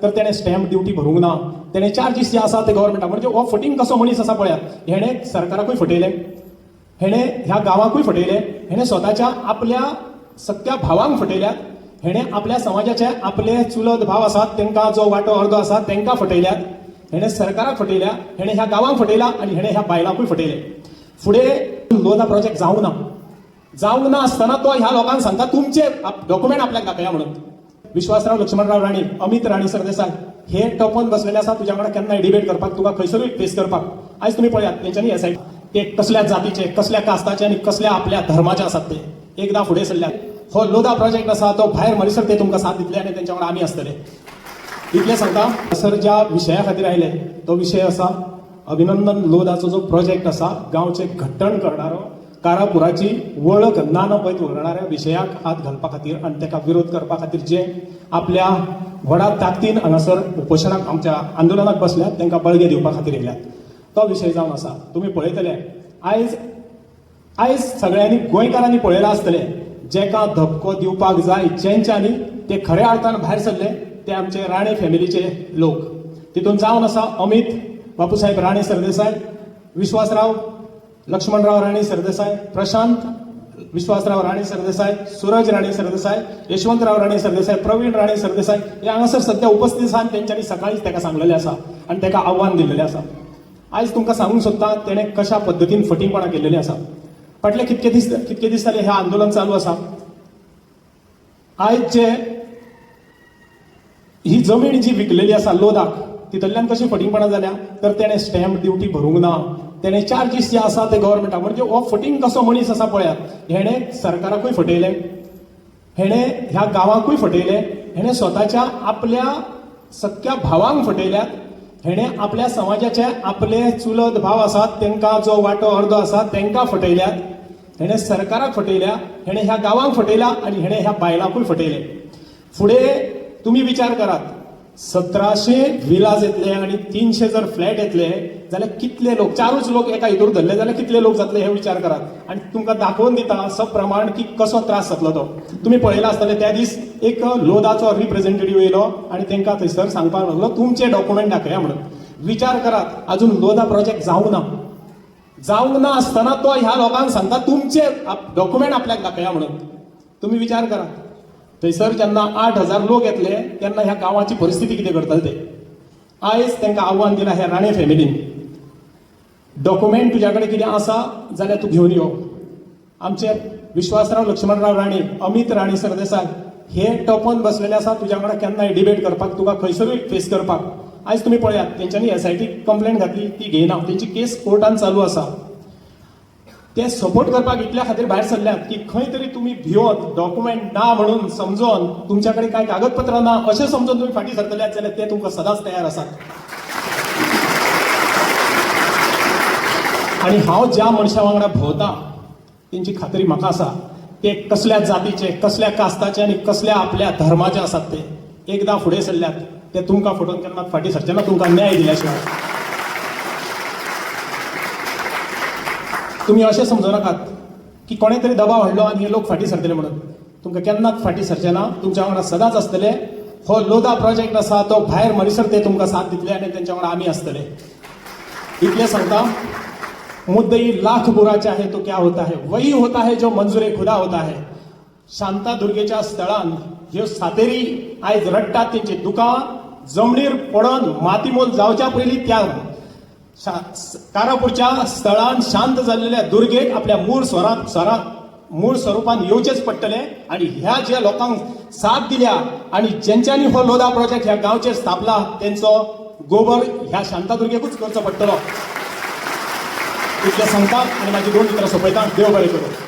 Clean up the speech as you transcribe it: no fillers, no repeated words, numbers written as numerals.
तर तेणे stamp duty भरूंक ना, तेणे चार्जीस जे आसा ते गव्हर्मेंटाक, म्हणजे हो फटींग कसो मनीस आसा पळयात. हेणे सरकाराकूय फटयले, हेणे ह्या गांवांकूय फटयले, हेणे स्वताच्या आपल्या सख्या भावांक फटयल्यात, हेणे आपल्या समाजाचे आपले चुलत भाव आसात तांकां जो वांटो अर्दो आसा तांकां फटयल्यात, हेणे सरकाराक फटयल्या, हेणे ह्या गांवांक फटयला आनी हेणे ह्या बायलांकूय फटयले. फुडें लोधा प्रोजेक्ट जावंक ना आसतना तो ह्या लोकांक सांगता तुमचे डॉक्युमेंट आपल्याक दाखया म्हणून. विश्वासराव लक्ष्मणराव राणे, अमित राणे सरदेसाय हे टोपन बसलेले आसा तुज्या वांगडा केन्नाय डिबेट करपाक, तुका खंयसरूय फेस करपाक. आयज तुमी पळयात तेंच्यांनी हे सायड ते कसल्या जातीचे, कसल्या कास्ताचे आनी कसल्या आपल्या धर्माचे आसात ते एकदां फुडें सरल्यात. हो लोधा प्रोजेक्ट आसा तो भायर मरीसर ते तुमकां साथ दितले आनी तेंच्या वांगडा आमी आसतले. इतलें सांगता. सर ज्या विशया खातीर आयले तो विशय आसा अभिनंदन लोधाचो जो प्रोजेक्ट आसा गांवचे घट्टण करणारो, कारापुराची वळख ना पळय उरणाऱ्या विशयाक हात घालपा खातीर आनी ताका विरोध करपा खातीर जे आपल्या व्हडा ताकदीन हांगासर उपोशणाक आमच्या आंदोलनाक बसल्यात तांकां बळगे दिवपा खातीर येयल्यात. तो विशय जावन आसा. तुमी पळयतले आयज सगळ्यांनी गोंयकारांनी पळयलां आसतलें जेका धपको दिवपाक जाय जेंच्यांनी ते खऱ्या अर्थान भायर सरले ते आमचे राणे फॅमिलीचे लोक. तितून जावन आसा अमित बापूसाहेब राणे सरदेसाय, विश्वासराव लक्ष्मणराव राणे सरदेसाय, प्रशांत विश्वासराव राणे सरदेसाय, सूरज राणे सरदेसाय, यशवंतराव राणे सरदेसाय, प्रवीण राणे सरदेसाय हे हांगासर सध्या उपस्थित आसा आनी तेंच्यांनी सकाळीच ताका सांगलेलें आसा आनी ताका आव्हान दिल्लेलें आसा. आयज तुमकां सांगूंक सोदता तेणें कशा पद्दतीन फटींगपणां केल्लेलीं आसा. फाटले कितके दीस जाले हें आंदोलन चालू आसा. आयज जे ही जमीन जी विकलेली आसा लोधाक तितूंतल्यान कशी फटींगपणां जाल्या तर तेणें स्टॅम्प ड्युटी भरूंक ना, तेणे चार्जीस जे आसा ते गव्हर्मेंटाक, म्हणजे हो फटींग कसो मनीस आसा पळयात. हेणे सरकाराकूय फटयले, हेणे ह्या गांवांकूय फटयले, हेणे स्वताच्या आपल्या सख्या भावांक फटयल्यात, हेणे आपल्या समाजाचे आपले चुलत भाव आसात तांकां जो वांटो अर्दो आसा तांकां फटयल्यात, हेणे सरकाराक फटयल्या, हेणे ह्या गांवांक फटयला आनी हेणे ह्या बायलांकूय फटयले. फुडें तुमी विचार करात 1700 विलाज येतले आनी 300 जर फ्लॅट येतले जाल्यार कितले लोक, चारूच लोक एका हितूर धरले जाल्यार कितले लोक जातले हे विचार करात. आनी तुमकां दाखोवन दिता सप्रमाण की कसो त्रास जातलो तो. तुमी पळयला आसतले त्या दीस एक लोधाचो रिप्रेझेंटेटिव्ह येयलो आनी तांकां थंयसर सांगपाक लागलो तुमचे डॉक्युमेंट दाखया म्हणून. विचार करात अजून लोधा प्रोजेक्ट जावंक ना आसतना तो ह्या लोकांक सांगता तुमचे डॉक्युमेंट आपल्याक दाखया म्हणून. तुमी विचार करात थंयसर जेन्ना 8000 लोक येतले तेन्ना ह्या गांवाची परिस्थिती कितें करतले ते. आयज तांकां आव्हान दिलां ह्या राणे फॅमिलीन, डॉक्युमेंट तुज्या कडेन कितें आसा जाल्यार तूं घेवन यो. आमचे विश्वासराव लक्ष्मणराव राणे, अमित राणे सरदेसाय हे टोपन बसलेले आसा तुज्या वांगडा केन्नाय डिबेट करपाक, तुका खंयसरूय फेस करपाक. आयज तुमी पळयात तेंच्यांनी एसआयटीक कंप्लेंट घातली, ती घेयना, तेंची केस कोर्टान चालू आसा. ते सपोर्ट करपाक इतल्या खातीर भायर सरल्यात की खंय तरी तुमी भियोत डॉक्युमेंट ना म्हणून समजोन तुमच्या कडेन कांय कागदपत्रां ना अशें समजून तुमी फाटीं सरतल्यात जाल्यार ते तुमकां सदांच तयार आसात. आनी हांव ज्या मनशा वांगडा भोंवता तेंची खात्री म्हाका आसा ते कसल्या जातीचे, कसल्या कास्ताचे आनी कसल्या आपल्या धर्माचे आसात ते. एकदां फुडें सरल्यात ते तुमकां फटोवन केन्ना फाटीं सरचे ना तुमकां न्याय दिल्या शिवाय. तुम्ही अशें समजू नाकात की कोणें तरी दबाव हाडलो आनी हे लोक फाटीं सरतले म्हणून. तुमकां केन्नाच फाटीं सरचे ना, तुमच्या वांगडा सदांच आसतले. हो लोधा प्रोजेक्ट आसा तो भायर मरीसर ते तुमकां साथ दितले आनी तेंच्या वांगडा आमी आसतले. इतलें सांगता. मुद्दई लाख बुरा चाहे तो क्या होता है, वही होता है जो मंजुरे खुदा होता है. शांतादुर्गेच्या स्थळान ह्यो सातेरी आयज रडटात तेंची दुकां जमनीर पडोन मातीमोल जावच्या पयलीं त्या कारापूरच्या स्थळान शांत जाल्लेल्या दुर्गेक आपल्या मूळ स्वरुपान येवचेच पडटले. आनी ह्या ज्या लोकांक साथ दिल्या आनी जेंच्यांनी हो लोधा प्रोजेक्ट ह्या गांवचेर स्थापला तेंचो गोबर ह्या शांतादुर्गेकूच करचो पडटलो. इतलें सांगता आनी म्हाजी 2 मित्रां सोंपयता. देव बरें करूं.